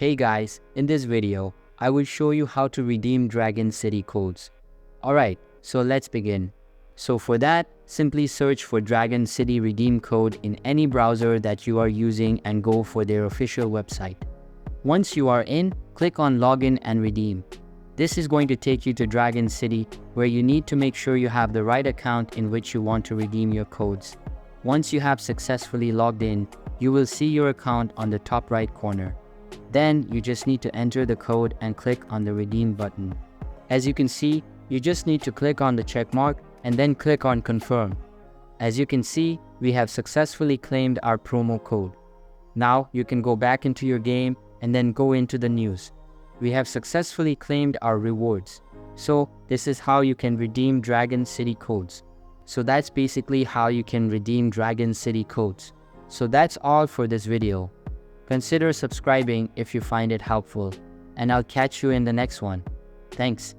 Hey guys, in this video, I will show you how to redeem Dragon City codes. Alright, so let's begin. So for that, simply search for Dragon City redeem code in any browser that you are using and go for their official website. Once you are in, click on Login and Redeem. This is going to take you to Dragon City, where you need to make sure you have the right account in which you want to redeem your codes. Once you have successfully logged in, you will see your account on the top right corner. Then you just need to enter the code and click on the redeem button. As you can see, you just need to click on the check mark and then click on confirm. As you can see, we have successfully claimed our promo code. Now you can go back into your game and then go into the news. We have successfully claimed our rewards. So this is how you can redeem Dragon City codes. So that's basically how you can redeem Dragon City codes. So that's all for this video. Consider subscribing if you find it helpful, and I'll catch you in the next one. Thanks.